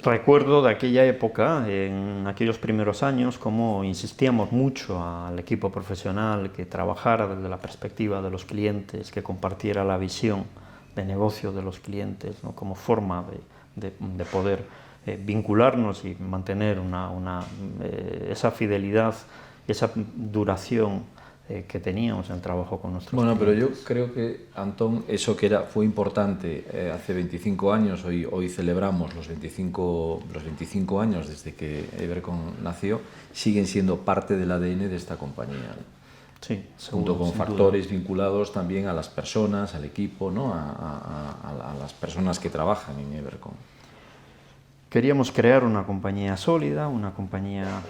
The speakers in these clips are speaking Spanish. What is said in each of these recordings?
Recuerdo de aquella época, en aquellos primeros años, cómo insistíamos mucho al equipo profesional que trabajara desde la perspectiva de los clientes, que compartiera la visión de negocio de los clientes, ¿no? Como forma de poder vincularnos y mantener esa fidelidad, esa duración que teníamos en el trabajo con nuestros clientes. Pero yo creo que, Antón, eso que fue importante hace 25 años, hoy celebramos los 25 años desde que Evercon nació, siguen siendo parte del ADN de esta compañía. Sí, seguro, junto con factores vinculados también a las personas, al equipo, ¿no? a las personas que trabajan en Evercon. Queríamos crear una compañía sólida, una compañía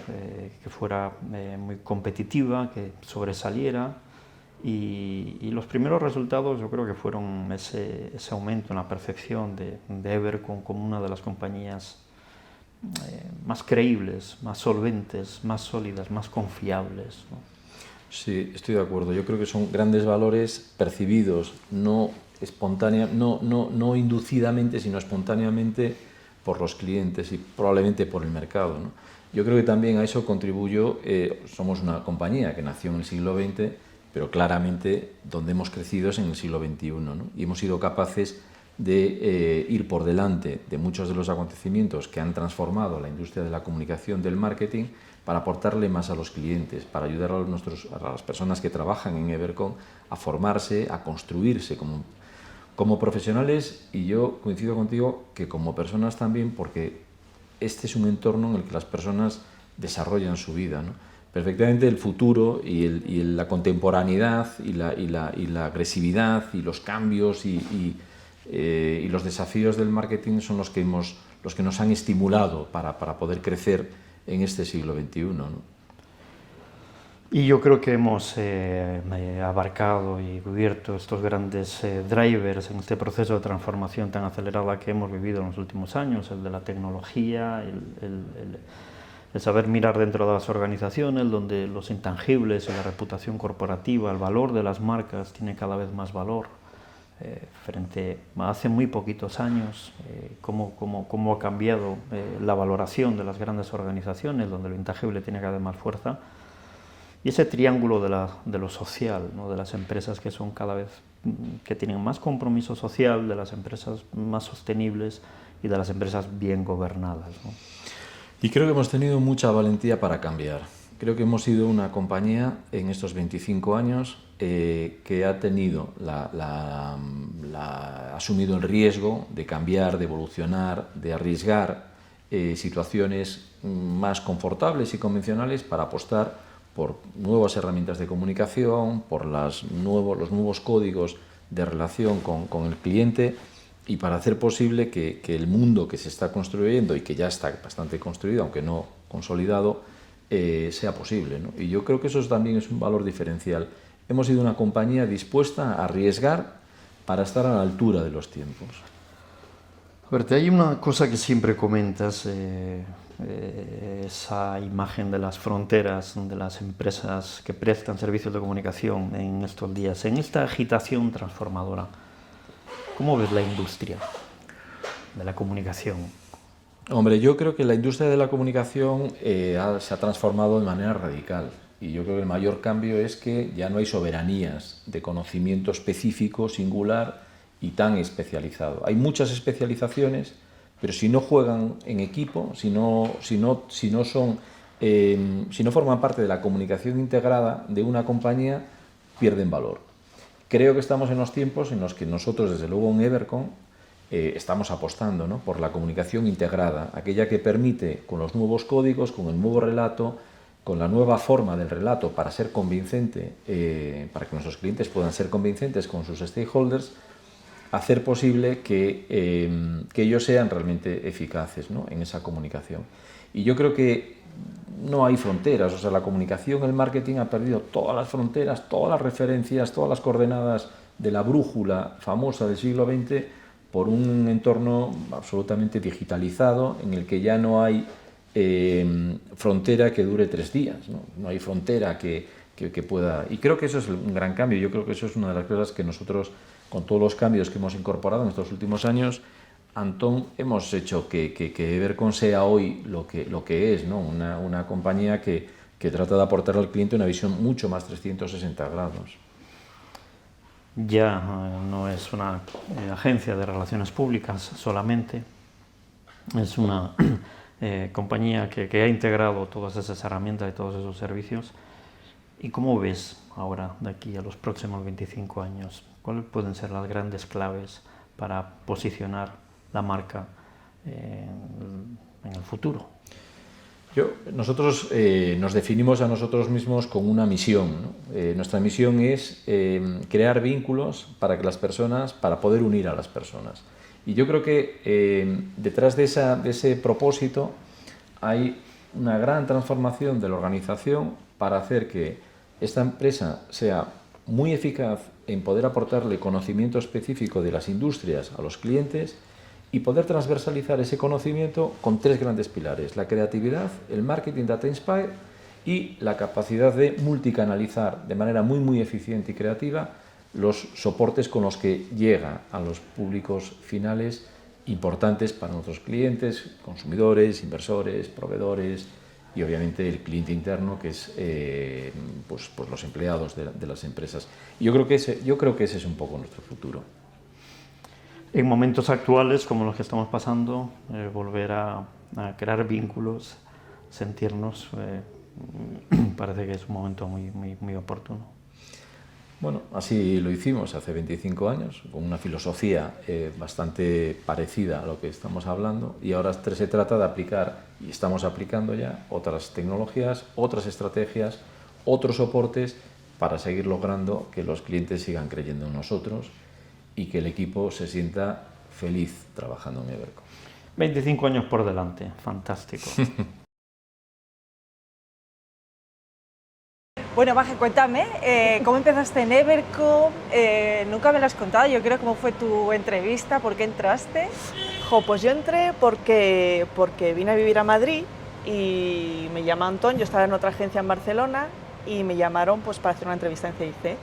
que fuera muy competitiva, que sobresaliera, y los primeros resultados yo creo que fueron ese aumento en la percepción de Evercon como una de las compañías más creíbles, más solventes, más sólidas, más confiables, ¿no? Sí, estoy de acuerdo. Yo creo que son grandes valores percibidos, no inducidamente, sino espontáneamente por los clientes y probablemente por el mercado, ¿no? Yo creo que también a eso contribuyó, somos una compañía que nació en el siglo XX, pero claramente donde hemos crecido es en el siglo XXI, ¿no? Y hemos sido capaces de ir por delante de muchos de los acontecimientos que han transformado la industria de la comunicación, del marketing, para aportarle más a los clientes, para ayudar a las personas que trabajan en Evercon a formarse, a construirse como profesionales, y yo coincido contigo que como personas también, porque este es un entorno en el que las personas desarrollan su vida, ¿no? Perfectamente el futuro y la contemporaneidad y la agresividad y los cambios y los desafíos del marketing son los que nos han estimulado para poder crecer en este siglo XXI, ¿no? Y yo creo que hemos abarcado y cubierto estos grandes drivers en este proceso de transformación tan acelerada que hemos vivido en los últimos años, el de la tecnología, el saber mirar dentro de las organizaciones, donde los intangibles y la reputación corporativa, el valor de las marcas tiene cada vez más valor. Frente a hace muy poquitos años, cómo ha cambiado la valoración de las grandes organizaciones, donde lo intangible tiene cada vez más fuerza. Y ese triángulo de lo social, ¿no? De las empresas que son cada vez, que tienen más compromiso social, de las empresas más sostenibles y de las empresas bien gobernadas, ¿no? Y creo que hemos tenido mucha valentía para cambiar. Creo que hemos sido una compañía en estos 25 años que ha tenido asumido el riesgo de cambiar, de evolucionar, de arriesgar situaciones más confortables y convencionales para apostar por nuevas herramientas de comunicación, por los nuevos códigos de relación con el cliente, y para hacer posible que el mundo que se está construyendo y que ya está bastante construido, aunque no consolidado, sea posible, ¿no? Y yo creo que eso también es un valor diferencial. Hemos sido una compañía dispuesta a arriesgar para estar a la altura de los tiempos. A ver, hay una cosa que siempre comentas, esa imagen de las fronteras de las empresas que prestan servicios de comunicación en estos días, en esta agitación transformadora. ¿Cómo ves la industria de la comunicación? Hombre, yo creo que la industria de la comunicación se ha transformado de manera radical, y yo creo que el mayor cambio es que ya no hay soberanías de conocimiento específico, singular y tan especializado. Hay muchas especializaciones, pero si no juegan en equipo, si no forman parte de la comunicación integrada de una compañía, pierden valor. Creo que estamos en los tiempos en los que nosotros, desde luego en Evercon, estamos apostando, ¿no?, por la comunicación integrada, aquella que permite, con los nuevos códigos, con el nuevo relato, con la nueva forma del relato para ser convincente, para que nuestros clientes puedan ser convincentes con sus stakeholders, hacer posible que ellos sean realmente eficaces, ¿no?, en esa comunicación. Y yo creo que no hay fronteras, o sea, la comunicación, el marketing ha perdido todas las fronteras, todas las referencias, todas las coordenadas de la brújula famosa del siglo XX por un entorno absolutamente digitalizado en el que ya no hay frontera que dure 3 días, ¿no? No hay frontera que pueda... Y creo que eso es un gran cambio. Yo creo que eso es una de las cosas que nosotros, con todos los cambios que hemos incorporado en estos últimos años, Antón, hemos hecho que Evercon sea hoy lo que es, ¿no? Una compañía que trata de aportar al cliente una visión mucho más 360 grados. Ya no es una agencia de relaciones públicas solamente, es una compañía que ha integrado todas esas herramientas y todos esos servicios. ¿Y cómo ves ahora, de aquí a los próximos 25 años, cuáles pueden ser las grandes claves para posicionar la marca en el futuro? Nosotros nos definimos a nosotros mismos con una misión, ¿no? Nuestra misión es crear vínculos para poder unir a las personas. Y yo creo que detrás de ese propósito hay una gran transformación de la organización para hacer que esta empresa sea muy eficaz en poder aportarle conocimiento específico de las industrias a los clientes y poder transversalizar ese conocimiento con 3 grandes pilares: la creatividad, el marketing data inspire y la capacidad de multicanalizar de manera muy eficiente y creativa los soportes con los que llega a los públicos finales importantes para nuestros clientes, consumidores, inversores, proveedores y obviamente el cliente interno, que es pues los empleados de las empresas. Y yo creo que ese es un poco nuestro futuro. En momentos actuales como los que estamos pasando, volver a crear vínculos, sentirnos, parece que es un momento muy oportuno. Bueno, así lo hicimos hace 25 años, con una filosofía bastante parecida a lo que estamos hablando, y ahora se trata de aplicar, y estamos aplicando ya, otras tecnologías, otras estrategias, otros soportes para seguir logrando que los clientes sigan creyendo en nosotros y que el equipo se sienta feliz trabajando en Evercon. 25 años por delante, fantástico. Bueno, Maje, cuéntame, ¿cómo empezaste en Evercon? Nunca me lo has contado, yo creo, cómo fue tu entrevista, ¿por qué entraste? Pues yo entré porque vine a vivir a Madrid y me llama Antón, yo estaba en otra agencia en Barcelona y me llamaron pues para hacer una entrevista en CIC.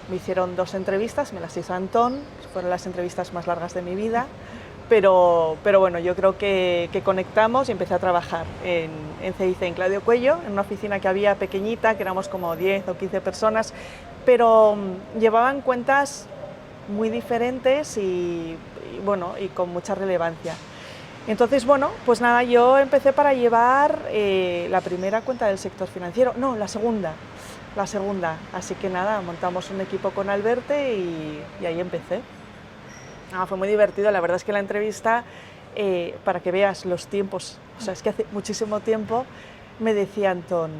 Me hicieron 2 entrevistas, me las hizo Antón, fueron las entrevistas más largas de mi vida, pero bueno, yo creo que conectamos y empecé a trabajar en CIC, en Claudio Cuello, en una oficina que había pequeñita, que éramos como 10 o 15 personas, pero llevaban cuentas muy diferentes y con mucha relevancia. Entonces, bueno, pues nada, yo empecé para llevar la primera cuenta del sector financiero, no, la segunda, así que nada, montamos un equipo con Alberte y ahí empecé. Fue muy divertido, la verdad es que la entrevista, para que veas los tiempos, o sea, es que hace muchísimo tiempo, me decía Antón,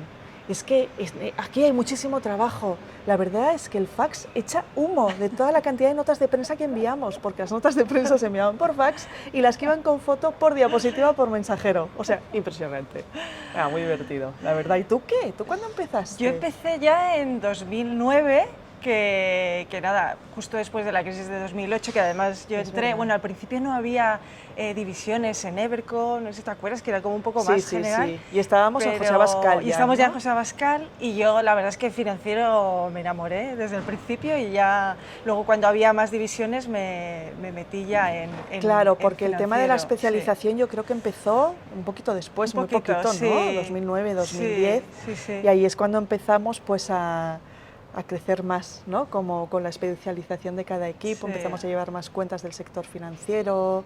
es que aquí hay muchísimo trabajo, la verdad es que el fax echa humo de toda la cantidad de notas de prensa que enviamos, porque las notas de prensa se enviaban por fax y las que iban con foto por diapositiva por mensajero, o sea, impresionante, muy divertido, la verdad. ¿Y tú qué? ¿Tú cuándo empezaste? Yo empecé ya en 2009, que nada, justo después de la crisis de 2008, que además yo entré, bueno, al principio no había divisiones en Evercon, no sé si te acuerdas, que era como un poco más general. Sí, y estábamos en José Abascal. Y estábamos ya en José Abascal y yo la verdad es que financiero me enamoré desde el principio y ya luego cuando había más divisiones me metí ya en Claro, porque en el tema de la especialización yo creo que empezó un poquito después, muy poquito, ¿no? 2009, 2010, y ahí es cuando empezamos pues a crecer más, ¿no? Como con la especialización de cada equipo, empezamos a llevar más cuentas del sector financiero.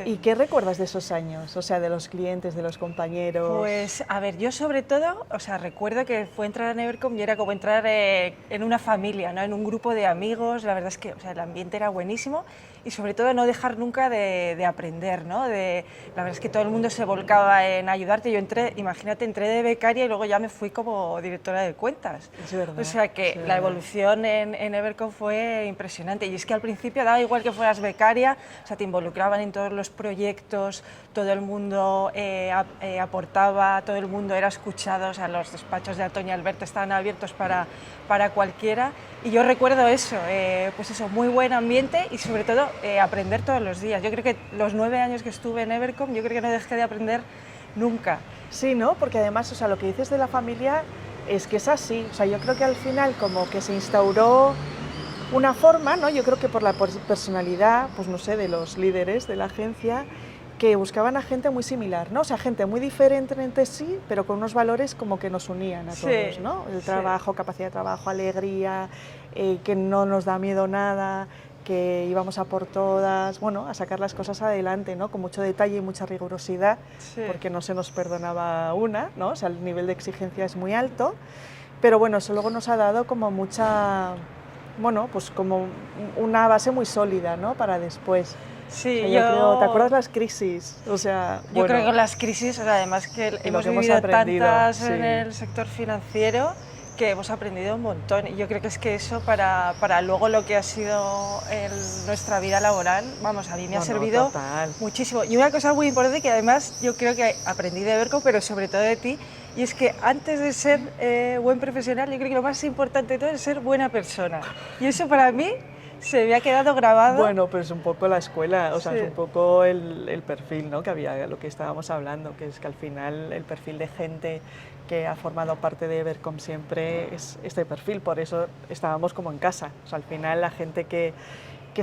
¿Y qué recuerdas de esos años? O sea, de los clientes, de los compañeros. Pues, a ver, yo sobre todo, o sea, recuerdo que fue entrar en Evercon y era como entrar en una familia, ¿no? En un grupo de amigos, la verdad es que, o sea, el ambiente era buenísimo y sobre todo no dejar nunca de aprender, ¿no? La verdad es que todo el mundo se volcaba en ayudarte. Yo entré, imagínate, entré de becaria y luego ya me fui como directora de cuentas. Es verdad. O sea que la evolución en Evercon fue impresionante y es que al principio daba igual que fueras becaria, o sea, te involucraban en todos los proyectos, todo el mundo aportaba, todo el mundo era escuchado, o sea, los despachos de Antón y Alberto estaban abiertos para cualquiera y yo recuerdo eso, pues eso, muy buen ambiente y sobre todo aprender todos los días. Yo creo que los 9 años que estuve en Evercon, yo creo que no dejé de aprender nunca. Sí, ¿no? Porque además, o sea, lo que dices de la familia es que es así, o sea, yo creo que al final como que se instauró una forma, ¿no? Yo creo que por la personalidad, pues no sé, de los líderes de la agencia, que buscaban a gente muy similar, ¿no? O sea, gente muy diferente entre sí, pero con unos valores como que nos unían a todos, ¿no? El trabajo, capacidad de trabajo, alegría, que no nos da miedo nada, que íbamos a por todas, bueno, a sacar las cosas adelante, ¿no? Con mucho detalle y mucha rigurosidad, porque no se nos perdonaba una, ¿no? O sea, el nivel de exigencia es muy alto, pero bueno, eso luego nos ha dado como mucha, bueno, pues como una base muy sólida, ¿no? Para después. Sí, o sea, yo creo, ¿te acuerdas las crisis? O sea, yo creo que las crisis, o sea, además que hemos vivido tantas en el sector financiero, que hemos aprendido un montón, y yo creo que es que eso para luego lo que ha sido nuestra vida laboral, vamos, a mí me ha servido muchísimo. Y una cosa muy importante que además yo creo que aprendí de Everco, pero sobre todo de ti, y es que antes de ser buen profesional, yo creo que lo más importante de todo es ser buena persona, y eso para mí se me ha quedado grabado. Bueno, pero es un poco la escuela, o sea, es un poco el perfil, ¿no? Que había, lo que estábamos hablando, que es que al final el perfil de gente que ha formado parte de Evercom siempre es este perfil, por eso estábamos como en casa. O sea, al final la gente que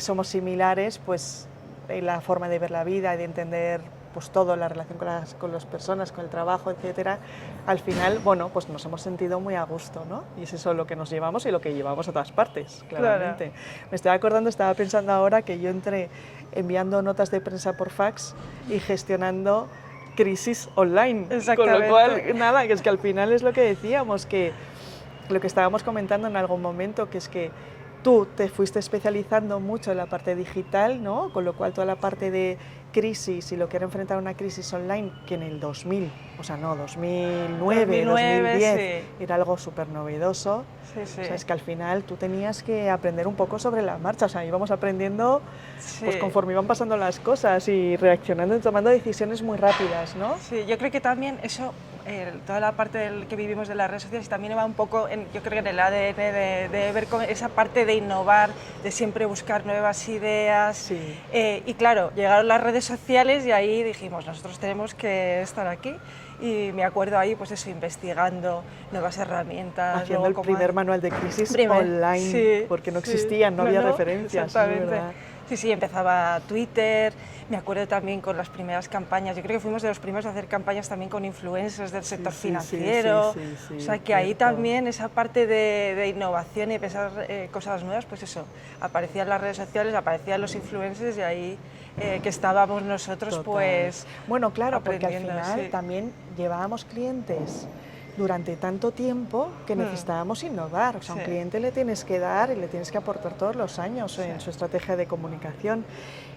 somos similares, pues la forma de ver la vida y de entender pues todo, la relación con las personas, con el trabajo, etcétera, al final, bueno, pues nos hemos sentido muy a gusto, ¿no? Y es eso lo que nos llevamos y lo que llevamos a todas partes, claramente. Claro. Me estoy acordando, estaba pensando ahora que yo entré enviando notas de prensa por fax y gestionando crisis online. Con lo cual, nada, que es que al final es lo que decíamos, que lo que estábamos comentando en algún momento, que es que tú te fuiste especializando mucho en la parte digital, ¿no? Con lo cual toda la parte de crisis y lo que era enfrentar una crisis online, que en el 2000, o sea, no, 2009 2010, sí, era algo súper novedoso. Sí, sí. O sea, es que al final tú tenías que aprender un poco sobre la marcha, o sea, íbamos aprendiendo pues conforme iban pasando las cosas y reaccionando y tomando decisiones muy rápidas, ¿no? Sí, yo creo que también eso, toda la parte que vivimos de las redes sociales también va un poco, yo creo que en el ADN de Evercom, esa parte de innovar, de siempre buscar nuevas ideas. Sí. Y claro, llegaron las redes sociales y ahí dijimos, nosotros tenemos que estar aquí. Y me acuerdo ahí, pues eso, investigando nuevas herramientas. Haciendo el primer manual de crisis online, sí, porque no existían, no había referencias. Exactamente. Sí, empezaba Twitter, me acuerdo también con las primeras campañas, yo creo que fuimos de los primeros a hacer campañas también con influencers del sector financiero, o sea que ahí también esa parte de innovación y de pensar cosas nuevas, pues eso, aparecían las redes sociales, aparecían los influencers y ahí que estábamos nosotros pues bueno, claro, porque al final también llevábamos clientes durante tanto tiempo que necesitábamos innovar. O sea, a un cliente le tienes que dar y le tienes que aportar todos los años en su estrategia de comunicación.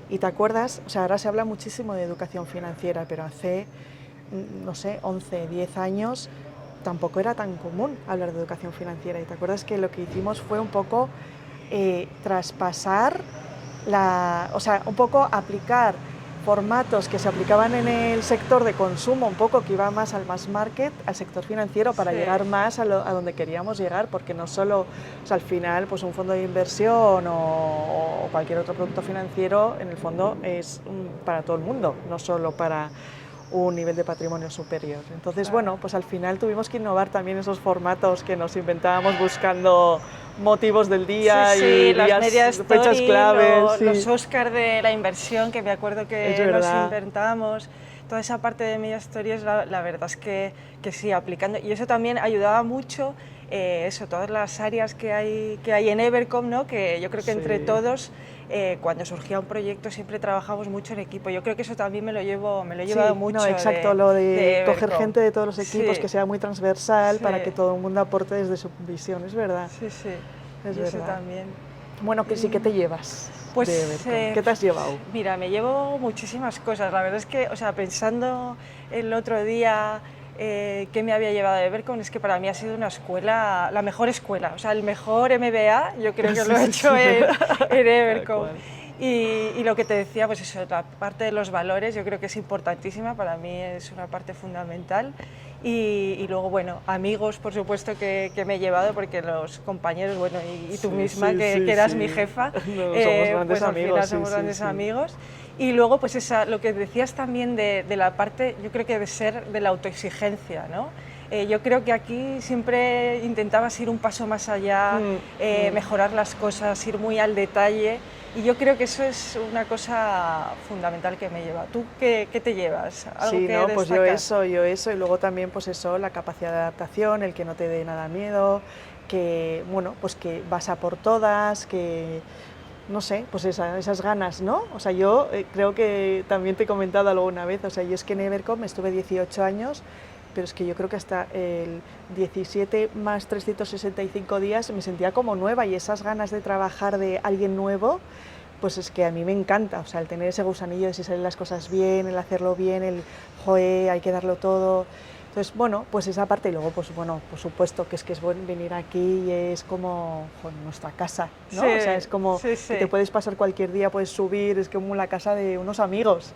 Y te acuerdas, o sea, ahora se habla muchísimo de educación financiera, pero hace, no sé, 11, 10 años tampoco era tan común hablar de educación financiera. Y te acuerdas que lo que hicimos fue un poco traspasar, o sea, un poco aplicar formatos que se aplicaban en el sector de consumo, un poco que iba más al mass market, al sector financiero, para llegar más a donde queríamos llegar, porque no solo, o sea, al final, pues un fondo de inversión o cualquier otro producto financiero, en el fondo es para todo el mundo, no solo para un nivel de patrimonio superior. Entonces, bueno, pues al final tuvimos que innovar también esos formatos que nos inventábamos buscando motivos del día y las días, story, fechas claves. Los Oscar de la inversión, que me acuerdo que los inventamos. Toda esa parte de Media Stories, la verdad es que sí, aplicando. Y eso también ayudaba mucho, todas las áreas que hay en Evercom, ¿no? Que yo creo que entre todos, cuando surgía un proyecto siempre trabajamos mucho en equipo. Yo creo que eso también me lo he llevado mucho. No, exacto, lo de coger gente de todos los equipos, que sea muy transversal para que todo el mundo aporte desde su visión, es verdad. Sí, es verdad. Eso también. Bueno, que sí, ¿qué te llevas? Pues, ¿qué te has llevado? Mira, me llevo muchísimas cosas. La verdad es que, o sea, pensando el otro día qué me había llevado de Evercom, es que para mí ha sido una escuela, la mejor escuela, o sea, el mejor MBA, yo creo que lo he hecho en Evercom. Y lo que te decía, pues eso, la parte de los valores, yo creo que es importantísima, para mí es una parte fundamental. Y luego, bueno, amigos, por supuesto, que me he llevado, porque los compañeros, bueno, y tú misma, que eras mi jefa, somos grandes amigos, al final somos grandes amigos. Y luego, pues lo que decías también de la parte, yo creo que de ser de la autoexigencia, ¿no? Yo creo que aquí siempre intentabas ir un paso más allá, mejorar las cosas, ir muy al detalle, y yo creo que eso es una cosa fundamental que me lleva. ¿Tú qué te llevas? ¿Algo Sí, que no, pues yo destacas? eso, y luego también pues eso, la capacidad de adaptación, el que no te dé nada miedo, que bueno, pues que vas a por todas, que no sé, pues esas ganas, ¿no? O sea, yo creo que también te he comentado alguna vez, o sea, yo es que en Evercom estuve 18 años, pero es que yo creo que hasta el 17 más 365 días me sentía como nueva, y esas ganas de trabajar de alguien nuevo, pues es que a mí me encanta, o sea, el tener ese gusanillo de si salen las cosas bien, el hacerlo bien, el joe, hay que darlo todo. Entonces, bueno, pues esa parte, y luego, pues bueno, por supuesto que es bueno venir aquí y es como nuestra casa, ¿no? Sí, O sea, es como sí, sí. que te puedes pasar cualquier día, puedes subir, es como la casa de unos amigos.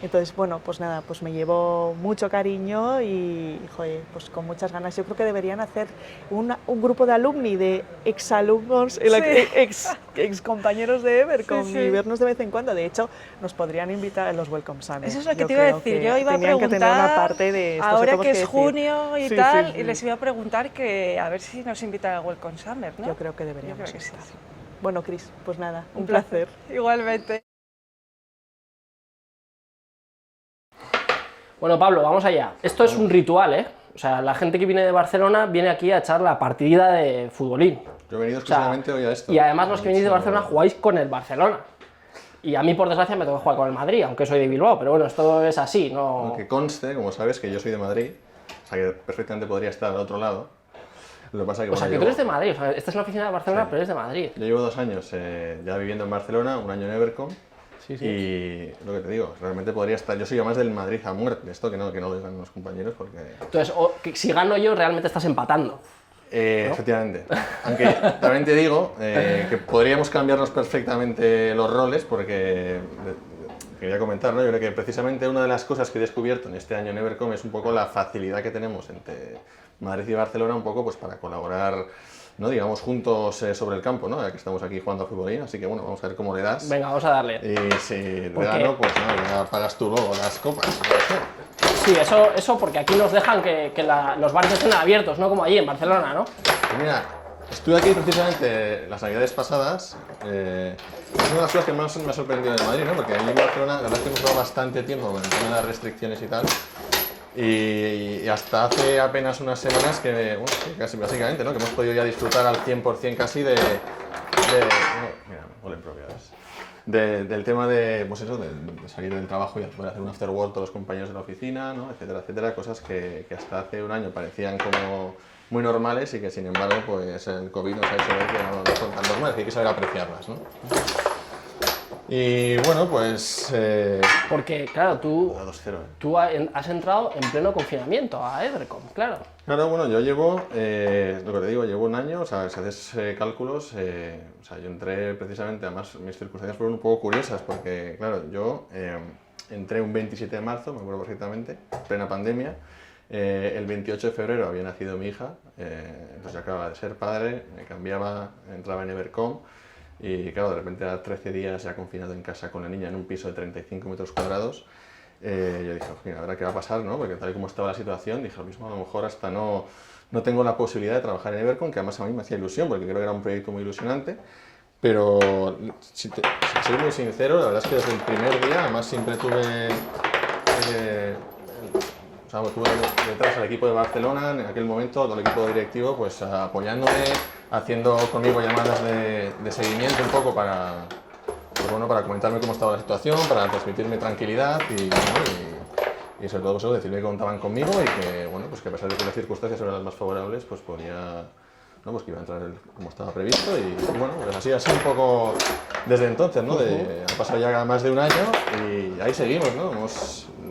Entonces, bueno, pues nada, pues me llevo mucho cariño y, joder, pues con muchas ganas. Yo creo que deberían hacer un grupo de alumni, de exalumnos, ex compañeros de Evercom, Sí, sí. y vernos de vez en cuando. De hecho, nos podrían invitar a los Welcome Summit. Eso es lo que Yo te iba a creo decir. que Yo iba a tenían que tener una preguntar, parte de esto, ahora tenemos que es decir. junio y Sí, tal, sí, sí. y les iba a preguntar que a ver si nos invitan al Welcome Summer, ¿no? Yo creo que deberíamos Yo creo que sí, estar. sí. Bueno, Cris, pues nada, un placer. Igualmente. Bueno, Pablo, vamos allá. Esto es un ritual, ¿eh? O sea, la gente que viene de Barcelona viene aquí a echar la partida de futbolín. Yo he venido O sea, exclusivamente hoy a esto. y además los que venís de Sí, Barcelona jugáis con el Barcelona. Y a mí, por desgracia, me toca jugar con el Madrid, aunque soy de Bilbao, pero bueno, esto es así, no... Que conste, como sabes, que yo soy de Madrid, o sea que perfectamente podría estar al otro lado. Lo que pasa es que, O sea, bueno, que tú eres de Madrid, o sea, esta es una oficina de Barcelona, Sí. pero eres de Madrid. yo llevo 2 años ya viviendo en Barcelona, 1 año en Evercom, Sí, sí. y lo que te digo, realmente podría estar, yo soy más del Madrid a muerte, esto que no lo digan los compañeros, porque... Entonces, que si gano yo, realmente estás empatando. Efectivamente. Aunque también te digo que podríamos cambiarnos perfectamente los roles, porque quería comentar, ¿no? Yo creo que precisamente una de las cosas que he descubierto en este año en Evercom es un poco la facilidad que tenemos entre Madrid y Barcelona, un poco pues para colaborar, ¿no? Digamos, juntos sobre el campo, ¿no? Ya que estamos aquí jugando a futbolín, así que bueno, vamos a ver cómo le das. Venga, vamos a darle. Y si le ¿Por qué? gano, pues no, ya pagas tú luego las copas. Sí, eso porque aquí nos dejan que los bares estén abiertos, no como allí en Barcelona, ¿no? Pues mira, estuve aquí precisamente las navidades pasadas. Es una de las cosas que más me ha sorprendido de Madrid, ¿no? Porque allí en Barcelona la verdad es que hemos estado bastante tiempo con el tema de las restricciones y tal. Y hasta hace apenas unas semanas que, bueno, sí, casi básicamente, ¿no? Que hemos podido ya disfrutar al 100% casi de mira, huelen propiedades. Del tema de, pues eso, de salir del trabajo y poder hacer un after work todos los compañeros de la oficina, ¿no? Etcétera, etcétera, cosas que hasta hace un año parecían como muy normales y que sin embargo pues el COVID nos ha hecho ver que no son tan normales, que hay que saber apreciarlas, ¿no? Y bueno, pues... Porque, claro, tú a 2-0, has entrado en pleno confinamiento a Evercom, claro. Claro, bueno, yo llevo, lo que te digo, llevo 1 año, o sea, si haces cálculos, o sea, yo entré precisamente, además mis circunstancias fueron un poco curiosas, porque, claro, yo entré un 27 de marzo, me acuerdo perfectamente, plena pandemia, el 28 de febrero había nacido mi hija, entonces yo acababa de ser padre, me cambiaba, entraba en Evercom, y claro, de repente a 13 días ya confinado en casa con la niña en un piso de 35 metros cuadrados, yo dije, mira, a ver qué va a pasar, ¿no? Porque tal y como estaba la situación, dije, lo mismo, a lo mejor hasta no tengo la posibilidad de trabajar en Evercom, que además a mí me hacía ilusión, porque creo que era un proyecto muy ilusionante, pero si soy muy sincero, la verdad es que desde el primer día, además siempre tuve detrás al equipo de Barcelona, en aquel momento, todo el equipo directivo, pues apoyándome, haciendo conmigo llamadas de seguimiento un poco para... Pues bueno, para comentarme cómo estaba la situación, para transmitirme tranquilidad y sobre todo pues, decirme que contaban conmigo y que, bueno, pues que a pesar de que las circunstancias eran las más favorables, pues podía, ¿no? Pues que iba a entrar como estaba previsto y bueno, pues así un poco desde entonces, ¿no? Ha pasado ya más de 1 año y ahí seguimos, ¿no?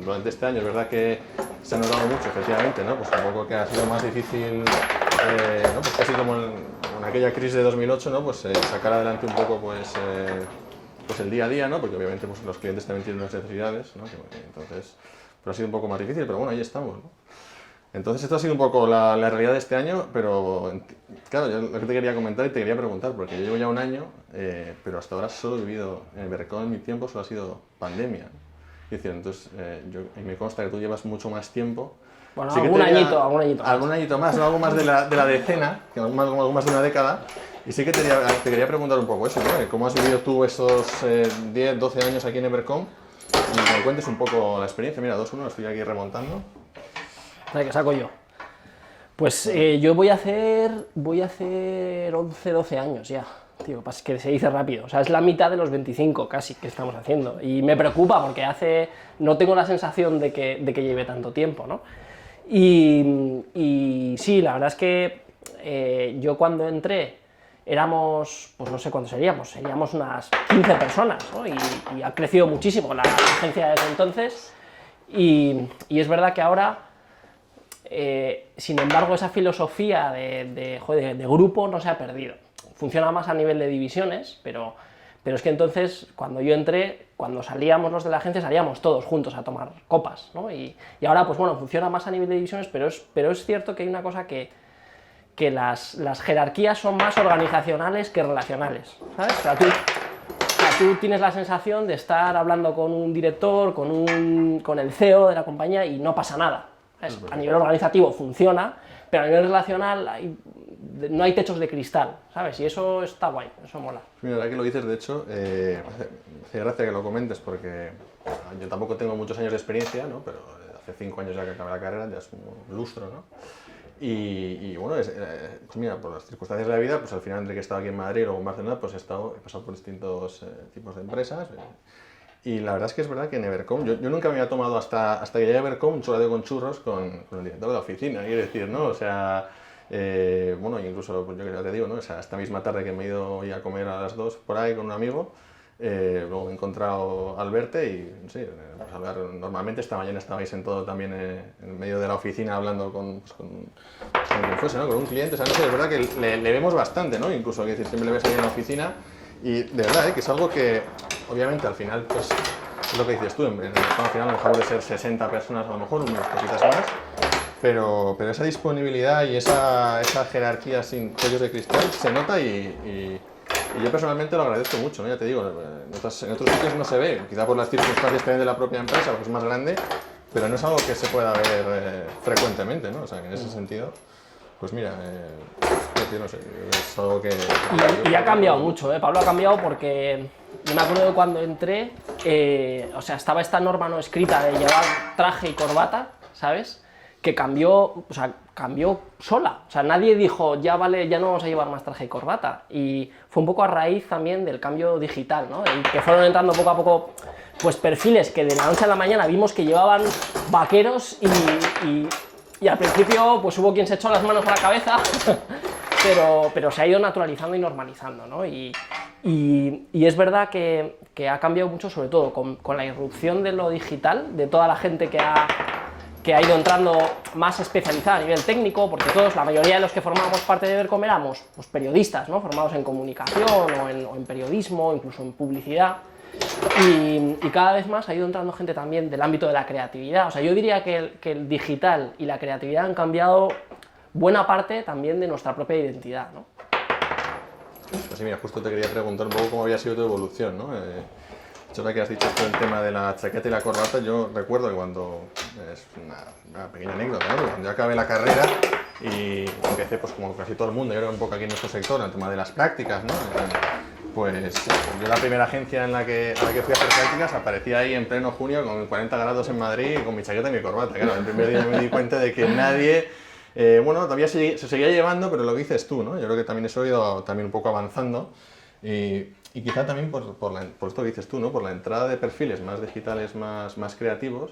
Durante este año es verdad que se ha notado mucho, efectivamente, ¿no? Pues un poco que ha sido más difícil, ¿no? Pues casi como en aquella crisis de 2008, ¿no? Pues sacar adelante un poco, pues el día a día, ¿no? Porque obviamente pues, los clientes también tienen unas necesidades, ¿no? Entonces, pero ha sido un poco más difícil, pero bueno, ahí estamos, ¿no? Entonces, esto ha sido un poco la realidad de este año, pero claro, yo lo que te quería comentar y te quería preguntar, porque yo llevo ya 1 año, pero hasta ahora solo he vivido en el mercado en mi tiempo, solo ha sido pandemia. Es decir, entonces, y me consta que tú llevas mucho más tiempo. Bueno, Sí que algún te diría- añito, algún añito más. Algún añito más, ¿no? Algo más de la decena, que algo más de una década. Y sí que te quería preguntar un poco eso, ¿no? ¿Cómo has vivido tú esos 10, 12 años aquí en Evercom? Y que me cuentes un poco la experiencia. Mira, 2-1, estoy aquí remontando. ¿Sabes qué saco yo? Pues yo voy a hacer 11, 12 años ya, tío, es que se dice rápido, o sea, es la mitad de los 25 casi que estamos haciendo, y me preocupa porque no tengo la sensación de que lleve tanto tiempo, ¿no? Y sí, la verdad es que yo cuando entré éramos, pues no sé cuántos seríamos unas 15 personas, ¿no? Y ha crecido muchísimo la agencia desde entonces, y es verdad que ahora... sin embargo, esa filosofía de grupo no se ha perdido. Funciona más a nivel de divisiones, pero es que entonces, cuando yo entré, cuando salíamos los de la agencia, salíamos todos juntos a tomar copas, ¿no? Y ahora, pues bueno, funciona más a nivel de divisiones, pero es cierto que hay una cosa que las jerarquías son más organizacionales que relacionales, ¿sabes? O sea, tú tienes la sensación de estar hablando con un director, con el CEO de la compañía y no pasa nada. A nivel organizativo funciona, pero a nivel relacional no hay techos de cristal, ¿sabes? Y eso está guay, eso mola. Mira, ahora que lo dices, de hecho, me hace gracia que lo comentes porque yo tampoco tengo muchos años de experiencia, ¿no? Pero hace 5 años ya que acabé la carrera, ya es un lustro, ¿no? Y bueno, pues mira, por las circunstancias de la vida, pues al final entre que he estado aquí en Madrid y luego en Barcelona, pues he pasado por distintos tipos de empresas. Y la verdad es que es verdad que en Evercom, yo nunca me había tomado hasta que llegué a Evercom un chocolate con churros con el director de la oficina, quiero decir, ¿no? O sea, bueno, incluso, pues yo que ya te digo, ¿no? O sea, esta misma tarde que me he ido ya a comer a las 2 por ahí con un amigo, luego me he encontrado al verte y, sí, pues hablar, normalmente esta mañana estabais en todo también en medio de la oficina hablando con quien fuese, ¿no? Con un cliente, o sea, no sé, es verdad que le vemos bastante, ¿no? Incluso, que decir, siempre le ves ahí en la oficina. Y de verdad, que es algo que, obviamente, al final, pues, es lo que dices tú, al final a lo mejor de ser 60 personas, a lo mejor unas poquitas más, pero esa disponibilidad y esa jerarquía sin cuellos de cristal se nota y yo personalmente lo agradezco mucho, ¿no? Ya te digo, en otros sitios no se ve, quizá por las circunstancias también de la propia empresa, porque es más grande, pero no es algo que se pueda ver frecuentemente, ¿no? O sea, que en ese sentido... Pues mira, no sé, es algo que... Y ha cambiado mucho, Pablo ha cambiado porque yo me acuerdo de cuando entré, o sea, estaba esta norma no escrita de llevar traje y corbata, ¿sabes? Que cambió sola, o sea, nadie dijo, ya vale, ya no vamos a llevar más traje y corbata, y fue un poco a raíz también del cambio digital, ¿no? Y que fueron entrando poco a poco, pues perfiles que de la noche a la mañana vimos que llevaban vaqueros y al principio pues hubo quien se echó las manos a la cabeza, pero se ha ido naturalizando y normalizando, ¿no? Y es verdad que ha cambiado mucho, sobre todo con la irrupción de lo digital, de toda la gente que ha ido entrando más especializada a nivel técnico, porque la mayoría de los que formábamos parte de Evercom éramos pues, periodistas, ¿no? Formados en comunicación o en periodismo, incluso en publicidad. Y cada vez más ha ido entrando gente también del ámbito de la creatividad. O sea, yo diría que el digital y la creatividad han cambiado buena parte también de nuestra propia identidad, ¿no? Pues sí, mira, justo te quería preguntar un poco cómo había sido tu evolución, ¿no? Ahora que has dicho todo el tema de la chaqueta y la corbata, yo recuerdo que cuando, es una pequeña anécdota, ¿no? Cuando yo acabé la carrera y empecé, pues como casi todo el mundo, yo era un poco aquí en nuestro sector, el tema de las prácticas, ¿no? Pues yo la primera agencia a la que fui a hacer prácticas aparecía ahí en pleno junio con 40 grados en Madrid con mi chaqueta y mi corbata. Claro, el primer día me di cuenta de que nadie, bueno, todavía se seguía llevando, pero lo que dices tú, ¿no? Yo creo que también eso ha ido también un poco avanzando y quizá también por esto que dices tú, ¿no? Por la entrada de perfiles más digitales, más creativos,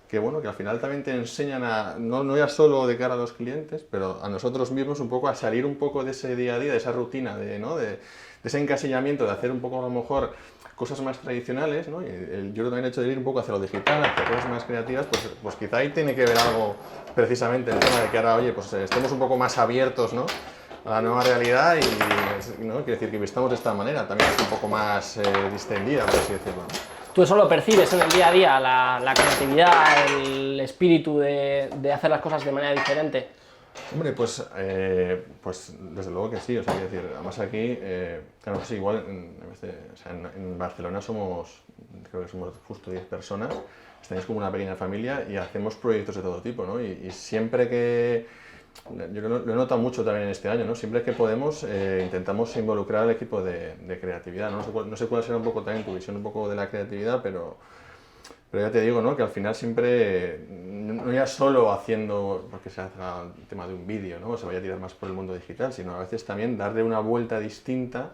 que bueno, que al final también te enseñan no ya solo de cara a los clientes, pero a nosotros mismos un poco a salir un poco de ese día a día, de esa rutina, ¿no? de ese encasillamiento, de hacer un poco a lo mejor cosas más tradicionales, ¿no? Y yo creo también el hecho de ir un poco hacia lo digital, hacia cosas más creativas, pues quizá ahí tiene que ver algo precisamente el tema de que ahora, oye, pues estemos un poco más abiertos, ¿no? A la nueva realidad y, ¿no? Quiere decir que vistamos de esta manera, también es un poco más distendida, por así decirlo, ¿no? ¿Tú eso lo percibes en el día a día, la creatividad, el espíritu de hacer las cosas de manera diferente? Hombre, pues desde luego que sí, o sea, quiero decir, además aquí, claro, sí, igual, o sea, en Barcelona creo que somos justo 10 personas, estáis como una pequeña familia y hacemos proyectos de todo tipo, ¿no? Y siempre que, yo lo he notado mucho también en este año, ¿no? Siempre que podemos intentamos involucrar al equipo de creatividad, ¿no? No sé cuál será un poco también tu visión un poco de la creatividad, pero ya te digo, ¿no? Que al final siempre, no ya solo haciendo, porque se haga el tema de un vídeo, ¿no? O se vaya a tirar más por el mundo digital, sino a veces también darle una vuelta distinta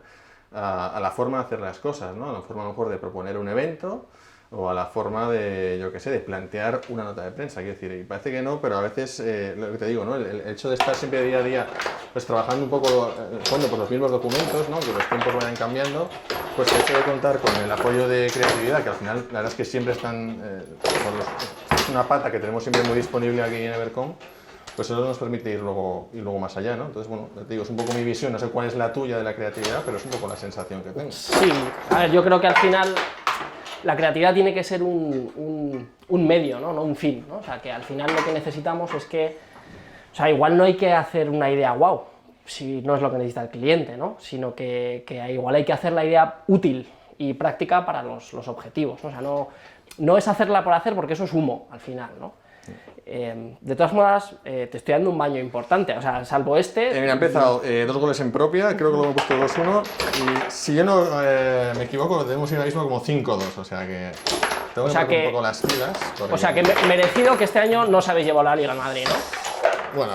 a la forma de hacer las cosas, ¿no? A la forma a lo mejor de proponer un evento o a la forma de, yo qué sé, de plantear una nota de prensa, quiero decir, y parece que no, pero a veces, lo que te digo, ¿no? El hecho de estar siempre día a día, pues trabajando un poco, bueno, pues los mismos documentos, ¿no? Que los tiempos vayan cambiando, pues el hecho de contar con el apoyo de creatividad, que al final, la verdad es que siempre están, es una pata que tenemos siempre muy disponible aquí en Evercom, pues eso nos permite ir luego más allá, ¿no? Entonces, bueno, te digo, es un poco mi visión, no sé cuál es la tuya de la creatividad, pero es un poco la sensación que tengo. Sí, a ver, yo creo que al final la creatividad tiene que ser un medio, ¿no? No un fin, ¿no? O sea, que al final lo que necesitamos es que, o sea, igual no hay que hacer una idea wow, si no es lo que necesita el cliente, ¿no? Sino que igual hay que hacer la idea útil y práctica para los objetivos, ¿no? O sea, no es hacerla por hacer, porque eso es humo al final, ¿no? De todas modas, te estoy dando un baño importante, o sea, salvo este... Mira, ha empezado 2 goles en propia, creo que lo hemos puesto 2-1, y si yo no me equivoco, debemos ir ahora mismo como 5-2, o sea que tengo que poner un poco las pilas. O sea que merecido que este año no se habéis llevado la Liga en Madrid, ¿no? Bueno,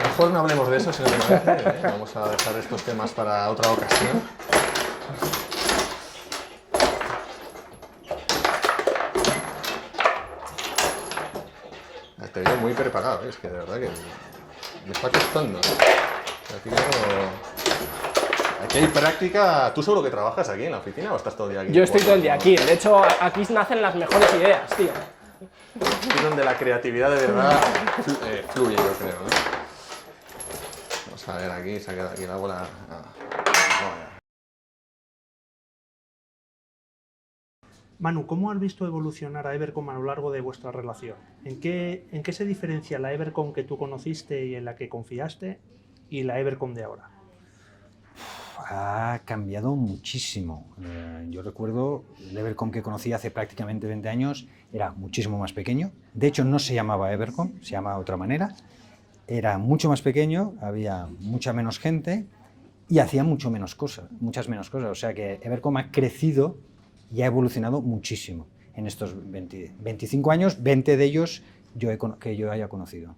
mejor no hablemos de eso, si no te parece, vamos a dejar estos temas para otra ocasión. Te veo muy preparado, es que de verdad que me está costando. Aquí hay práctica. ¿Tú seguro que trabajas aquí en la oficina o estás todo el día aquí? Yo estoy todo el día aquí, de hecho aquí nacen las mejores ideas, tío. Es donde la creatividad de verdad fluye, yo creo, ¿no? Vamos a ver, aquí se ha quedado aquí la bola. Manu, ¿cómo has visto evolucionar a Evercom a lo largo de vuestra relación? ¿En qué se diferencia la Evercom que tú conociste y en la que confiaste y la Evercom de ahora? Ha cambiado muchísimo. Yo recuerdo el Evercom que conocí hace prácticamente 20 años, era muchísimo más pequeño. De hecho, no se llamaba Evercom, se llamaba de otra manera. Era mucho más pequeño, había mucha menos gente y hacía muchas menos cosas. O sea que Evercom ha crecido y ha evolucionado muchísimo en estos 25 años, 20 de ellos que yo haya conocido.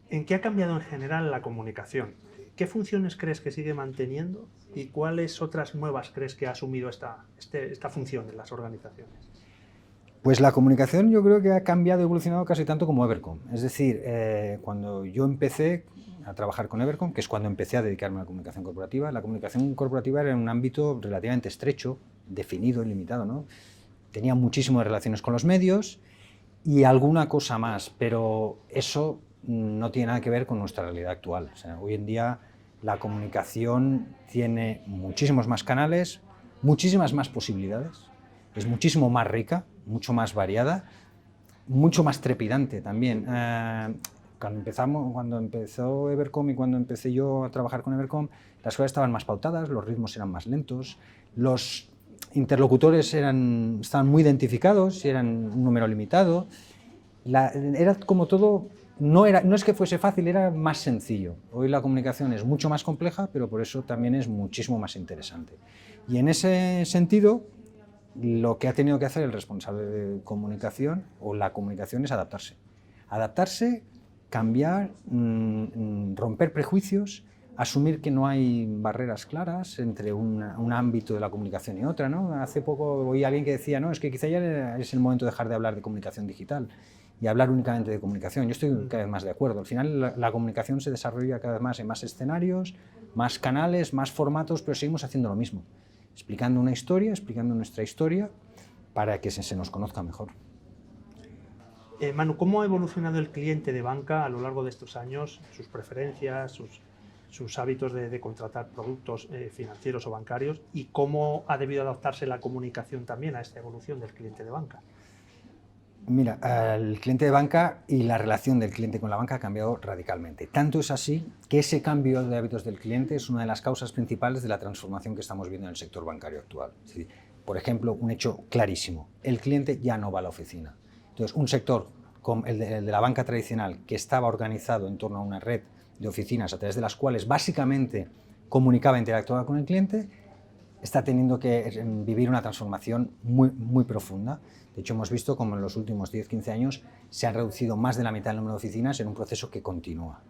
¿En qué ha cambiado en general la comunicación? ¿Qué funciones crees que sigue manteniendo y cuáles otras nuevas crees que ha asumido esta función en las organizaciones? Pues la comunicación yo creo que ha cambiado y evolucionado casi tanto como Evercom. Es decir, cuando yo empecé a trabajar con Evercom, que es cuando empecé a dedicarme a la comunicación corporativa era en un ámbito relativamente estrecho, definido y limitado, ¿no? Tenía muchísimas relaciones con los medios y alguna cosa más, pero eso no tiene nada que ver con nuestra realidad actual. O sea, hoy en día la comunicación tiene muchísimos más canales, muchísimas más posibilidades, es muchísimo más rica, mucho más variada, mucho más trepidante también. Cuando empezó Evercom y cuando empecé yo a trabajar con Evercom, las cosas estaban más pautadas, los ritmos eran más lentos, los interlocutores estaban muy identificados y eran un número limitado. Era como todo, no es que fuese fácil, era más sencillo. Hoy la comunicación es mucho más compleja, pero por eso también es muchísimo más interesante. Y en ese sentido, lo que ha tenido que hacer el responsable de comunicación o la comunicación es adaptarse. Adaptarse, cambiar, romper prejuicios, asumir que no hay barreras claras entre un ámbito de la comunicación y otra, ¿no? Hace poco oí a alguien que decía, no, es que quizá ya es el momento de dejar de hablar de comunicación digital y hablar únicamente de comunicación. Yo estoy cada vez más de acuerdo. Al final la comunicación se desarrolla cada vez más en más escenarios, más canales, más formatos, pero seguimos haciendo lo mismo, explicando una historia, explicando nuestra historia para que se nos conozca mejor. Manu, ¿cómo ha evolucionado el cliente de banca a lo largo de estos años, sus preferencias, sus hábitos de contratar productos financieros o bancarios y cómo ha debido adaptarse la comunicación también a esta evolución del cliente de banca? Mira, el cliente de banca y la relación del cliente con la banca ha cambiado radicalmente. Tanto es así que ese cambio de hábitos del cliente es una de las causas principales de la transformación que estamos viendo en el sector bancario actual. Es decir, por ejemplo, un hecho clarísimo, el cliente ya no va a la oficina. Entonces, un sector como el de la banca tradicional, que estaba organizado en torno a una red de oficinas a través de las cuales básicamente comunicaba e interactuaba con el cliente, está teniendo que vivir una transformación muy profunda. De hecho, hemos visto como en los últimos 10-15 años se han reducido más de la mitad del número de oficinas en un proceso que continúa.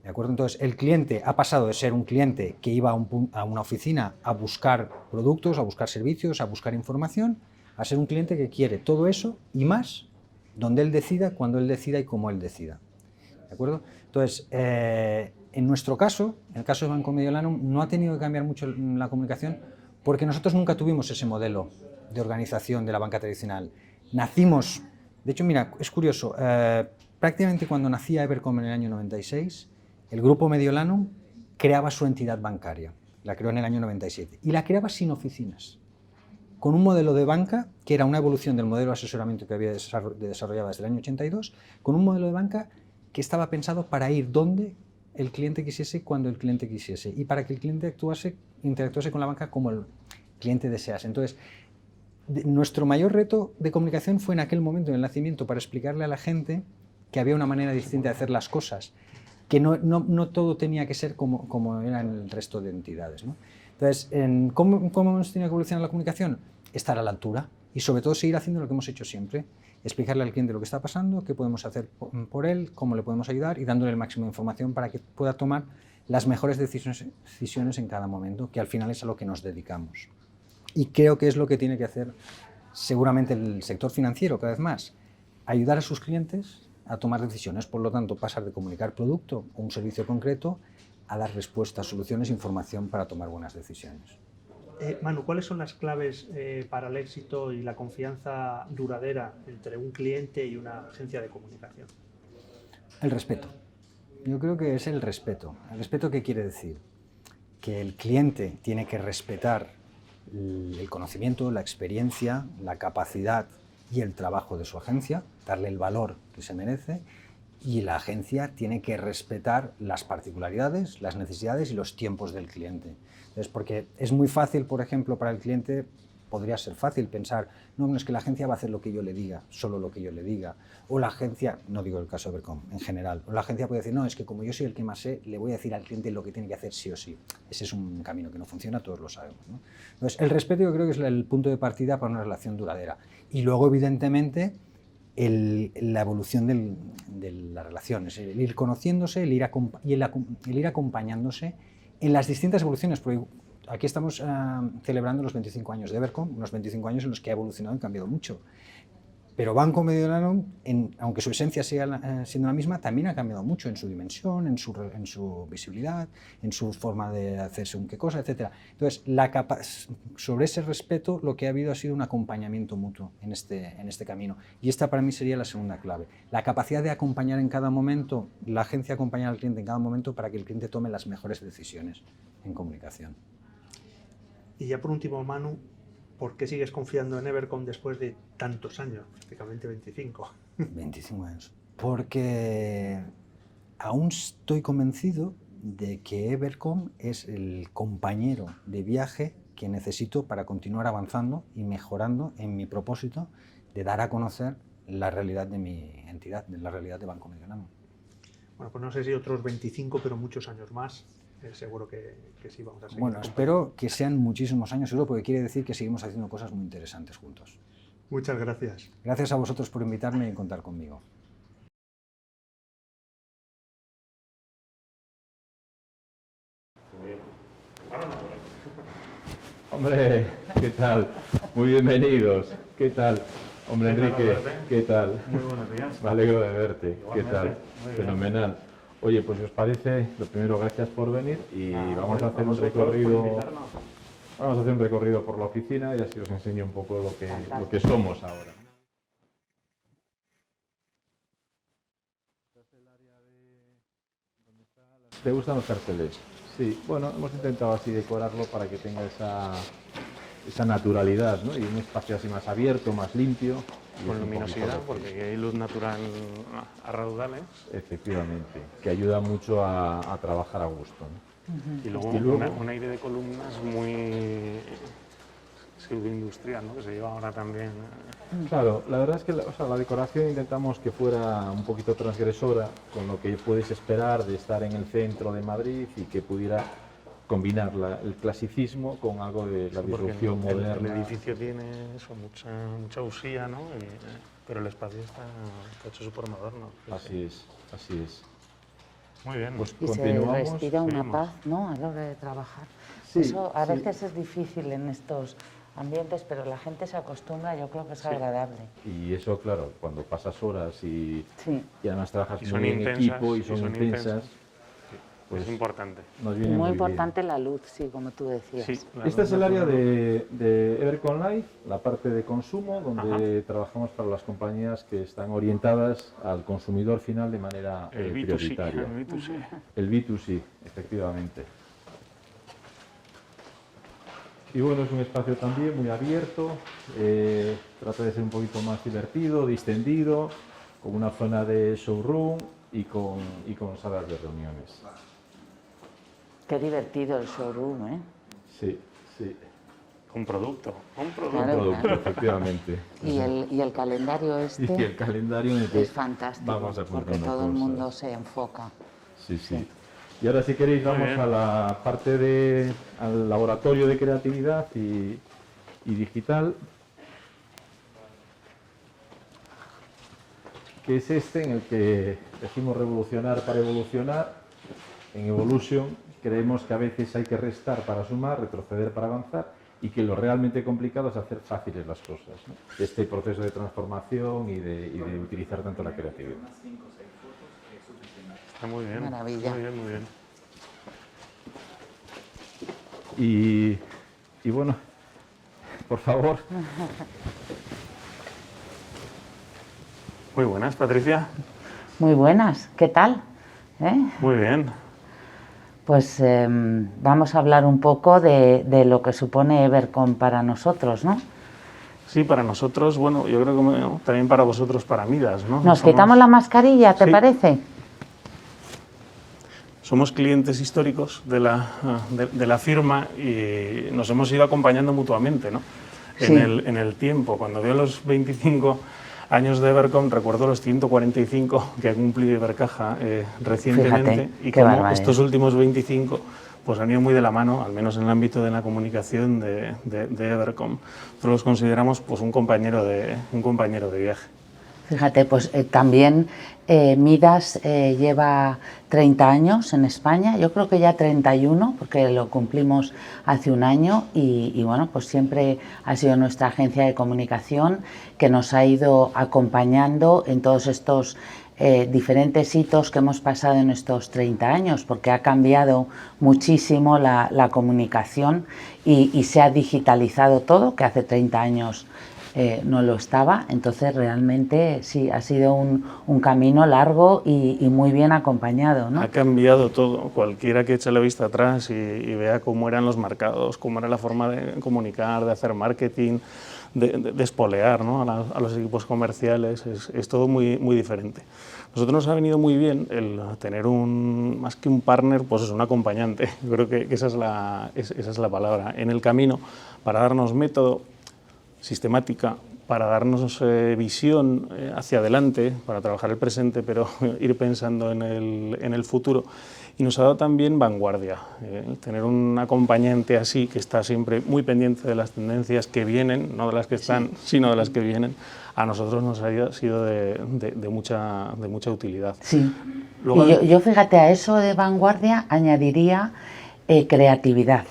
¿De acuerdo? Entonces, el cliente ha pasado de ser un cliente que iba a una oficina a buscar productos, a buscar servicios, a buscar información, a ser un cliente que quiere todo eso y más, donde él decida, cuando él decida y cómo él decida. ¿De acuerdo? Entonces, en nuestro caso, en el caso de Banco Mediolanum, no ha tenido que cambiar mucho la comunicación porque nosotros nunca tuvimos ese modelo de organización de la banca tradicional. Nacimos, de hecho, mira, es curioso, prácticamente cuando nacía Evercom en el año 96, el grupo Mediolanum creaba su entidad bancaria, la creó en el año 97, y la creaba sin oficinas, con un modelo de banca que era una evolución del modelo de asesoramiento que había desarrollado desde el año 82, con un modelo de banca que estaba pensado para ir donde el cliente quisiese, cuando el cliente quisiese, y para que el cliente interactuase con la banca como el cliente desease. Entonces, nuestro mayor reto de comunicación fue en aquel momento, en el nacimiento, para explicarle a la gente que había una manera distinta de hacer las cosas, que no todo tenía que ser como era en el resto de entidades, ¿no? Entonces, ¿cómo hemos tenido que evolucionar la comunicación? Estar a la altura y sobre todo seguir haciendo lo que hemos hecho siempre, explicarle al cliente lo que está pasando, qué podemos hacer por él, cómo le podemos ayudar y dándole el máximo de información para que pueda tomar las mejores decisiones en cada momento, que al final es a lo que nos dedicamos. Y creo que es lo que tiene que hacer seguramente el sector financiero cada vez más, ayudar a sus clientes a tomar decisiones, por lo tanto pasar de comunicar producto o un servicio concreto a dar respuestas, soluciones, información para tomar buenas decisiones. Manu, ¿cuáles son las claves para el éxito y la confianza duradera entre un cliente y una agencia de comunicación? El respeto. Yo creo que es el respeto. ¿El respeto qué quiere decir? Que el cliente tiene que respetar el conocimiento, la experiencia, la capacidad y el trabajo de su agencia, darle el valor que se merece, y la agencia tiene que respetar las particularidades, las necesidades y los tiempos del cliente. Entonces, porque es muy fácil, por ejemplo, para el cliente, podría ser fácil pensar, no, es que la agencia va a hacer lo que yo le diga, solo lo que yo le diga, o la agencia, no digo el caso de Evercom, en general, o la agencia puede decir, no, es que como yo soy el que más sé, le voy a decir al cliente lo que tiene que hacer sí o sí. Ese es un camino que no funciona, todos lo sabemos, ¿no? Entonces, el respeto yo creo que es el punto de partida para una relación duradera. Y luego, evidentemente, la evolución de la relación, es el ir conociéndose, el ir acompañándose en las distintas evoluciones, porque aquí estamos celebrando los 25 años de Evercom, unos 25 años en los que ha evolucionado y cambiado mucho. Pero Banco Mediolanum, aunque su esencia siga siendo la misma, también ha cambiado mucho en su dimensión, en su visibilidad, en su forma de hacer según qué cosa, etc. Entonces, sobre ese respeto, lo que ha habido ha sido un acompañamiento mutuo en este camino. Y esta para mí sería la segunda clave. La capacidad de acompañar en cada momento, la agencia acompañar al cliente en cada momento para que el cliente tome las mejores decisiones en comunicación. Y ya por último, Manu, ¿por qué sigues confiando en Evercom después de tantos años, prácticamente 25? 25 años. Porque aún estoy convencido de que Evercom es el compañero de viaje que necesito para continuar avanzando y mejorando en mi propósito de dar a conocer la realidad de mi entidad, de la realidad de Banco Mediolanum. Bueno, pues no sé si otros 25, pero muchos años más. Seguro que sí vamos a seguir. Bueno, espero que sean muchísimos años, seguro, porque quiere decir que seguimos haciendo cosas muy interesantes juntos. Muchas gracias. Gracias a vosotros por invitarme y contar conmigo. Hombre, ¿qué tal? Muy bienvenidos. ¿Qué tal? Hombre, Enrique, ¿qué tal? Muy buenos días. Me alegro de verte. ¿Qué tal? Fenomenal. Oye, pues si os parece, lo primero, gracias por venir y vamos a hacer un recorrido. Vamos a hacer un recorrido por la oficina y así os enseño un poco lo que somos ahora. ¿Te gustan los carteles? Sí, bueno, hemos intentado así decorarlo para que tenga esa naturalidad, ¿no? Y un espacio así más abierto, más limpio. Y con es un luminosidad, poquito lo que- porque hay luz natural a raudales. Efectivamente, que ayuda mucho a trabajar a gusto, ¿no? Y luego, Y luego- un aire de columnas muy pseudoindustrial, ¿no? Que se lleva ahora también. Claro, la verdad es que la decoración intentamos que fuera un poquito transgresora con lo que puedes esperar de estar en el centro de Madrid y que pudiera combinar el clasicismo con algo de la Porque disrupción el moderna. edificio tiene eso, mucha usía, ¿no? Pero el espacio está hecho súper moderno. Así es, así es. Muy bien. Pues Y se continuamos. respira una seguimos. paz, ¿no?, a la hora de trabajar. Sí, Eso a sí. veces es difícil en estos ambientes, pero la gente se acostumbra, yo creo que es agradable. Y eso, claro, cuando pasas horas y Sí. además trabajas Y son muy en intensas, equipo y y son son intensas, intensas. pues Es importante. nos Y viene muy muy importante la luz, sí, como tú decías. Sí, bien. Este es el área de Evercon Life, la parte de consumo, donde trabajamos para las compañías que están orientadas al consumidor final de manera El B2C. prioritaria. El B2C. El B2C, efectivamente. Y bueno, es un espacio también muy abierto, trata de ser un poquito más divertido, distendido, con una zona de showroom y con salas de reuniones. Qué divertido el showroom, ¿eh? Sí, sí. Un producto. Un producto. Claro. Un producto, efectivamente. Y el calendario Y este el calendario en el que es fantástico, vamos porque apuntando todo el cosas. mundo se enfoca. Sí, sí. Y ahora si queréis vamos bien. a la parte al laboratorio de creatividad y digital, que es este en el que decimos revolucionar para evolucionar. En Evolution creemos que a veces hay que restar para sumar, retroceder para avanzar y que lo realmente complicado es hacer fáciles las cosas, ¿no? Este proceso de transformación y de utilizar tanto la creatividad. Está muy bien. Maravilla. Muy bien, muy bien. Y bueno, por favor. Muy buenas, Patricia. Muy buenas, ¿qué tal? Muy bien. Pues vamos a hablar un poco de lo que supone Evercom para nosotros, ¿no? Sí, para nosotros, bueno, yo creo que también para vosotros, para Midas, ¿no? Nos quitamos la mascarilla, ¿te Sí. parece? Somos clientes históricos de la firma y nos hemos ido acompañando mutuamente, ¿no? Sí. En el tiempo. Cuando dio los 25 años de Evercom, recuerdo los 145 que ha cumplido Ibercaja recientemente. Fíjate, y qué como barbaridad. estos últimos 25 pues han ido muy de la mano, al menos en el ámbito de la comunicación de Evercom. Nosotros los consideramos pues un compañero de viaje. Fíjate, pues también Midas lleva 30 años en España, yo creo que ya 31, porque lo cumplimos hace un año y bueno, pues siempre ha sido nuestra agencia de comunicación que nos ha ido acompañando en todos estos diferentes hitos que hemos pasado en estos 30 años, porque ha cambiado muchísimo la comunicación y se ha digitalizado todo, que hace 30 años no lo estaba. Entonces realmente sí, ha sido un camino largo y muy bien acompañado, ¿no? Ha cambiado todo. Cualquiera que eche la vista atrás y vea cómo eran los mercados, cómo era la forma de comunicar, de hacer marketing, de espolear, ¿no? a los equipos comerciales, es todo muy, muy diferente. Nosotros nos ha venido muy bien el tener más que un partner, pues es un acompañante. Yo creo que esa es la palabra. En el camino, para darnos método, sistemática, para darnos visión hacia adelante, para trabajar el presente, pero ir pensando en el futuro. Y nos ha dado también vanguardia. Tener un acompañante así, que está siempre muy pendiente de las tendencias que vienen, no de las que están, sino de las que vienen, a nosotros nos ha sido de mucha utilidad. Sí. Luego, y yo fíjate, a eso de vanguardia añadiría creatividad.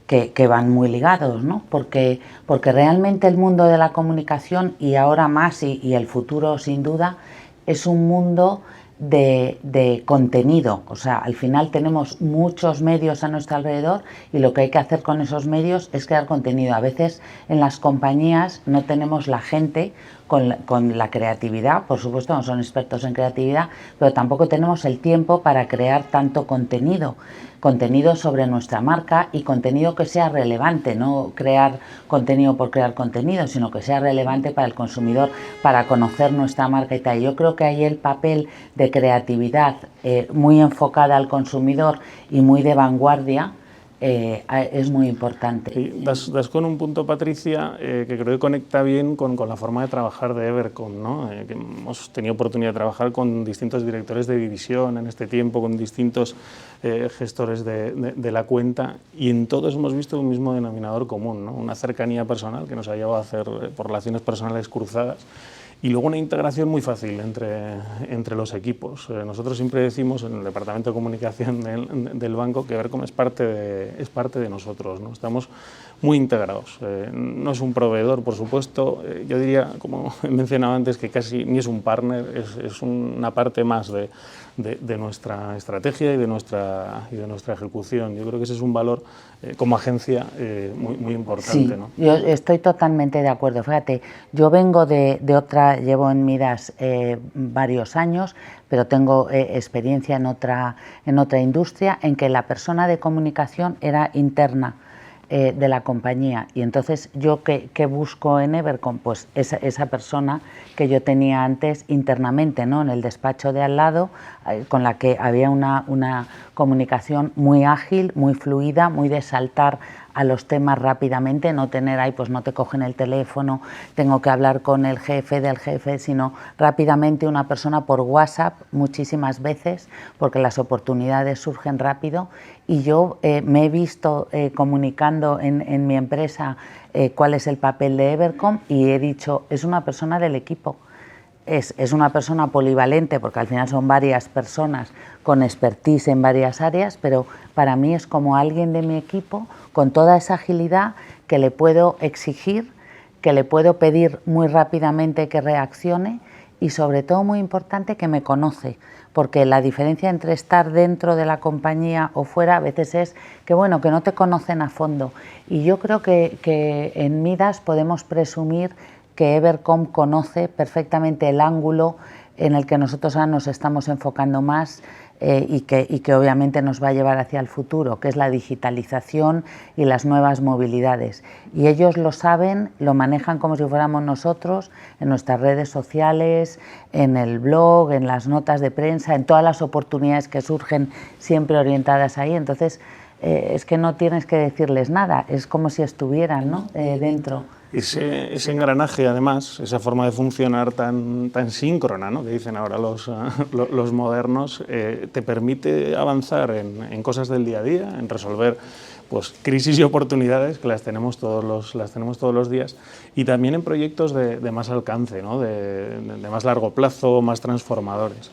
Que van muy ligados, ¿no? Porque realmente el mundo de la comunicación, y ahora más y el futuro sin duda, es un mundo de contenido. O sea, al final tenemos muchos medios a nuestro alrededor y lo que hay que hacer con esos medios es crear contenido. A veces en las compañías no tenemos la gente con la creatividad, por supuesto no son expertos en creatividad, pero tampoco tenemos el tiempo para crear tanto contenido sobre nuestra marca y contenido que sea relevante, no crear contenido por crear contenido, sino que sea relevante para el consumidor, para conocer nuestra marca y tal. Yo creo que ahí el papel de creatividad muy enfocada al consumidor y muy de vanguardia es muy importante. Sí, das con un punto, Patricia, que creo que conecta bien con la forma de trabajar de Evercom, ¿no? Que hemos tenido oportunidad de trabajar con distintos directores de división en este tiempo, con distintos gestores de la cuenta, y en todos hemos visto un mismo denominador común, ¿no? Una cercanía personal que nos ha llevado a hacer por relaciones personales cruzadas. Y luego una integración muy fácil entre los equipos. Nosotros siempre decimos en el departamento de comunicación del banco que Evercom es parte de nosotros, ¿no? Estamos muy integrados. No es un proveedor, por supuesto. Yo diría, como he mencionado antes, que casi ni es un partner, es una parte más de nuestra estrategia y de nuestra ejecución. Yo creo que ese es un valor como agencia muy importante. Sí, ¿no? Yo estoy totalmente de acuerdo. Fíjate, yo vengo de otra, llevo en Midas varios años, pero tengo experiencia en otra industria en que la persona de comunicación era interna de la compañía, y entonces yo ¿qué busco en Evercom? Pues esa persona que yo tenía antes internamente, ¿no? En el despacho de al lado, con la que había una comunicación muy ágil, muy fluida, muy de saltar a los temas rápidamente, no tener ahí, pues no te cogen el teléfono, tengo que hablar con el jefe del jefe, sino rápidamente una persona por WhatsApp muchísimas veces, porque las oportunidades surgen rápido. Y yo me he visto comunicando en mi empresa cuál es el papel de Evercom, y he dicho, es una persona del equipo. Es una persona polivalente, porque al final son varias personas con expertise en varias áreas, pero para mí es como alguien de mi equipo con toda esa agilidad que le puedo exigir, que le puedo pedir muy rápidamente que reaccione, y sobre todo, muy importante, que me conoce, porque la diferencia entre estar dentro de la compañía o fuera a veces es que, bueno, que no te conocen a fondo. Y yo creo que en Midas podemos presumir que Evercom conoce perfectamente el ángulo en el que nosotros ahora nos estamos enfocando más y que obviamente nos va a llevar hacia el futuro, que es la digitalización y las nuevas movilidades. Y ellos lo saben, lo manejan como si fuéramos nosotros, en nuestras redes sociales, en el blog, en las notas de prensa, en todas las oportunidades que surgen, siempre orientadas ahí. Entonces, es que no tienes que decirles nada, es como si estuvieran, ¿no? Dentro. Ese engranaje, además, esa forma de funcionar tan síncrona, ¿no?, que dicen ahora los modernos, te permite avanzar en cosas del día a día, en resolver pues crisis y oportunidades, que las tenemos todos los días, y también en proyectos de más alcance, ¿no?, de más largo plazo, más transformadores.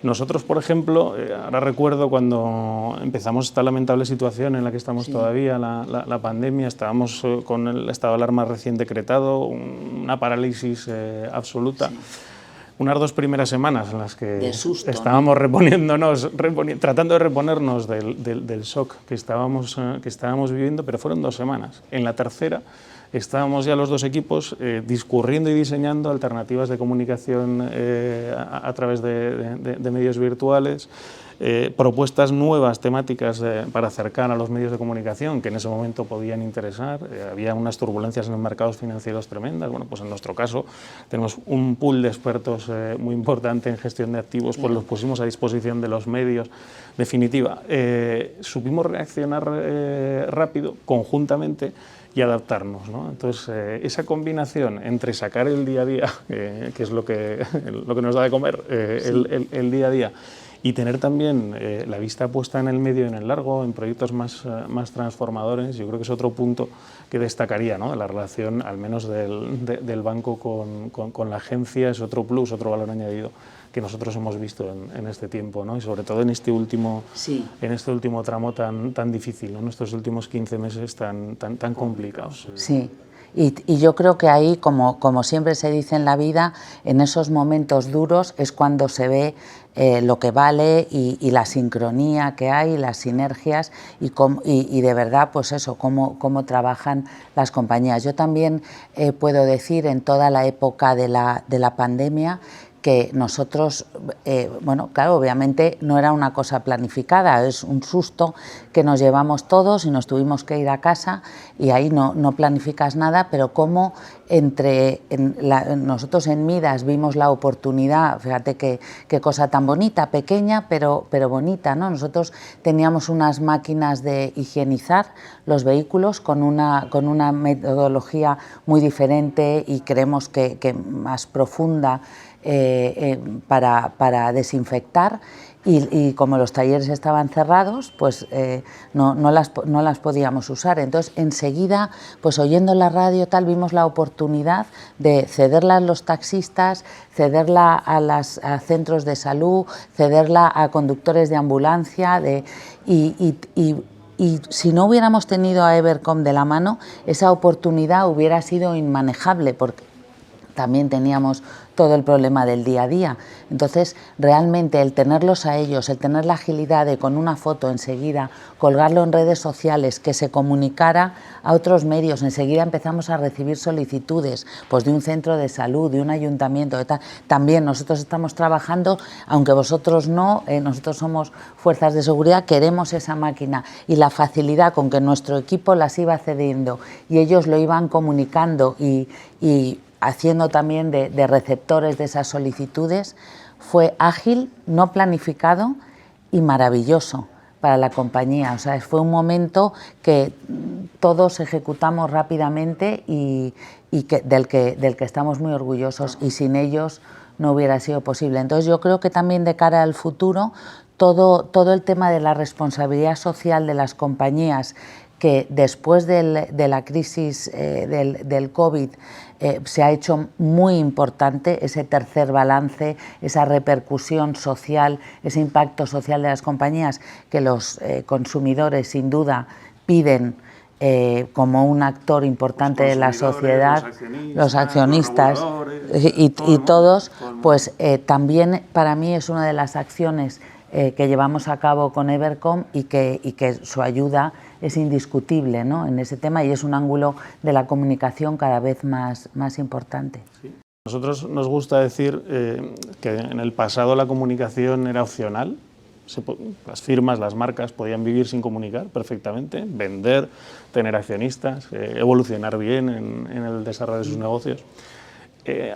Nosotros, por ejemplo, ahora recuerdo cuando empezamos esta lamentable situación en la que estamos todavía, la pandemia, estábamos con el estado de alarma recién decretado, una parálisis absoluta. Sí. Unas 2 primeras semanas en las que estábamos tratando de reponernos del shock que estábamos viviendo, pero fueron 2 semanas. En la tercera estábamos ya los 2 equipos discurriendo y diseñando alternativas de comunicación a través de medios virtuales, propuestas nuevas, temáticas para acercar a los medios de comunicación que en ese momento podían interesar. Había unas turbulencias en los mercados financieros tremendas. Bueno, pues en nuestro caso tenemos un pool de expertos muy importante en gestión de activos, pues los pusimos a disposición de los medios. Definitiva, supimos reaccionar rápido, conjuntamente, y adaptarnos, ¿no? Entonces, esa combinación entre sacar el día a día, que es lo que nos da de comer, el día a día, y tener también la vista puesta en el medio y en el largo, en proyectos más transformadores, yo creo que es otro punto que destacaría, ¿no?, de la relación, al menos del banco con la agencia. Es otro plus, otro valor añadido que nosotros hemos visto en este tiempo, ¿no?, y sobre todo en este último tramo tan difícil, ¿no?, en estos últimos 15 meses tan complicados. Sí. Y yo creo que ahí, como siempre se dice en la vida, en esos momentos duros es cuando se ve lo que vale y la sincronía que hay, las sinergias y de verdad, pues eso, cómo trabajan las compañías. Yo también puedo decir, en toda la época de la pandemia, que nosotros, bueno, claro, obviamente no era una cosa planificada, es un susto que nos llevamos todos y nos tuvimos que ir a casa y ahí no planificas nada, pero como nosotros en Midas vimos la oportunidad, fíjate qué cosa tan bonita, pequeña pero bonita, ¿no? Nosotros teníamos unas máquinas de higienizar los vehículos con una metodología muy diferente y creemos que más profunda, para desinfectar y como los talleres estaban cerrados, pues no las podíamos usar. Entonces enseguida, pues oyendo la radio tal, vimos la oportunidad de cederla a los taxistas, cederla a centros de salud, cederla a conductores de ambulancia y si no hubiéramos tenido a Evercom de la mano, esa oportunidad hubiera sido inmanejable porque también teníamos todo el problema del día a día. Entonces, realmente el tenerlos a ellos, el tener la agilidad de con una foto enseguida colgarlo en redes sociales, que se comunicara a otros medios, enseguida empezamos a recibir solicitudes pues de un centro de salud, de un ayuntamiento, de tal. También nosotros estamos trabajando, aunque vosotros no, nosotros somos fuerzas de seguridad, queremos esa máquina y la facilidad con que nuestro equipo las iba cediendo y ellos lo iban comunicando y haciendo también de receptores de esas solicitudes, fue ágil, no planificado y maravilloso para la compañía. O sea, fue un momento que todos ejecutamos rápidamente y del que estamos muy orgullosos y sin ellos no hubiera sido posible. Entonces yo creo que también de cara al futuro, todo el tema de la responsabilidad social de las compañías, que después de la crisis del COVID se ha hecho muy importante, ese tercer balance, esa repercusión social, ese impacto social de las compañías que los consumidores sin duda piden como un actor importante de la sociedad, los accionistas y todos, pues también para mí es una de las acciones que llevamos a cabo con Evercom y que su ayuda es indiscutible, ¿no?, en ese tema y es un ángulo de la comunicación cada vez más importante. Sí. Nosotros nos gusta decir que en el pasado la comunicación era opcional. Las firmas, las marcas podían vivir sin comunicar perfectamente, vender, tener accionistas, evolucionar bien en el desarrollo de sus negocios.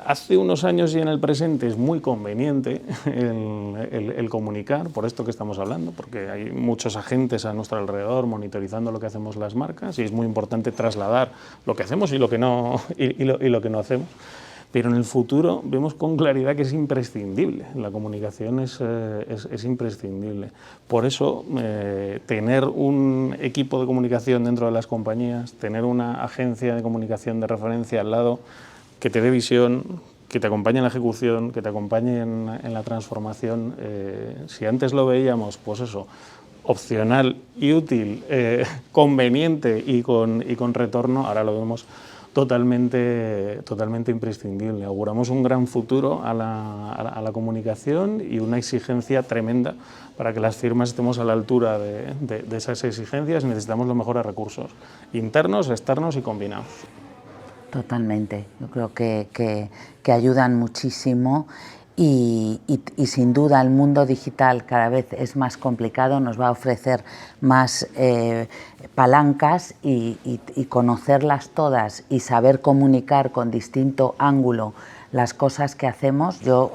Hace unos años y en el presente es muy conveniente el comunicar, por esto que estamos hablando, porque hay muchos agentes a nuestro alrededor monitorizando lo que hacemos las marcas y es muy importante trasladar lo que hacemos y lo que no hacemos. Pero en el futuro vemos con claridad que es imprescindible, la comunicación es imprescindible. Por eso, tener un equipo de comunicación dentro de las compañías, tener una agencia de comunicación de referencia al lado, que te dé visión, que te acompañe en la ejecución, que te acompañe en la transformación. Si antes lo veíamos, pues eso, opcional y útil, conveniente y con retorno, ahora lo vemos totalmente imprescindible. Auguramos un gran futuro a la comunicación y una exigencia tremenda para que las firmas estemos a la altura de esas exigencias. Necesitamos los mejores recursos, internos, externos y combinados. Totalmente, yo creo que ayudan muchísimo y sin duda el mundo digital cada vez es más complicado, nos va a ofrecer más palancas y conocerlas todas y saber comunicar con distinto ángulo las cosas que hacemos. Yo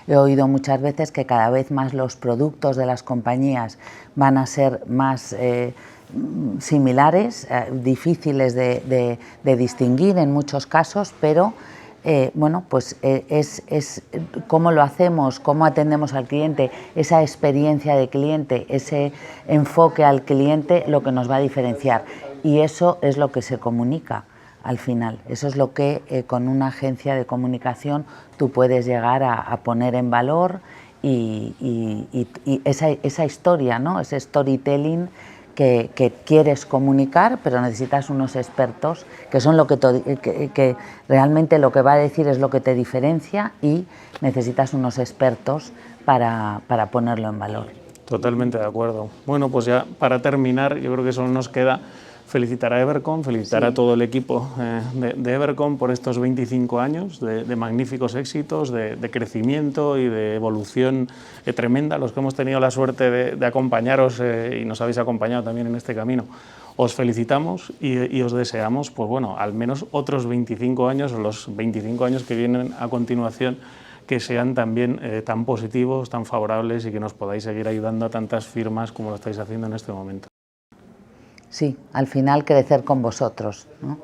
he oído muchas veces que cada vez más los productos de las compañías van a ser más similares, difíciles de distinguir en muchos casos, pero bueno, pues es cómo lo hacemos, cómo atendemos al cliente, esa experiencia de cliente, ese enfoque al cliente lo que nos va a diferenciar y eso es lo que se comunica al final, eso es lo que con una agencia de comunicación tú puedes llegar a poner en valor y esa historia, ¿no?, ese storytelling que quieres comunicar, pero necesitas unos expertos que son lo que realmente lo que va a decir es lo que te diferencia, y necesitas unos expertos para ponerlo en valor. Totalmente de acuerdo. Bueno, pues ya para terminar, yo creo que solo nos queda felicitar a Evercom, felicitar a todo el equipo de Evercom por estos 25 años de magníficos éxitos, de crecimiento y de evolución tremenda. Los que hemos tenido la suerte de acompañaros y nos habéis acompañado también en este camino, os felicitamos y os deseamos, pues bueno, al menos otros 25 años, o los 25 años que vienen a continuación, que sean también tan positivos, tan favorables, y que nos podáis seguir ayudando a tantas firmas como lo estáis haciendo en este momento. Sí, al final crecer con vosotros, ¿no?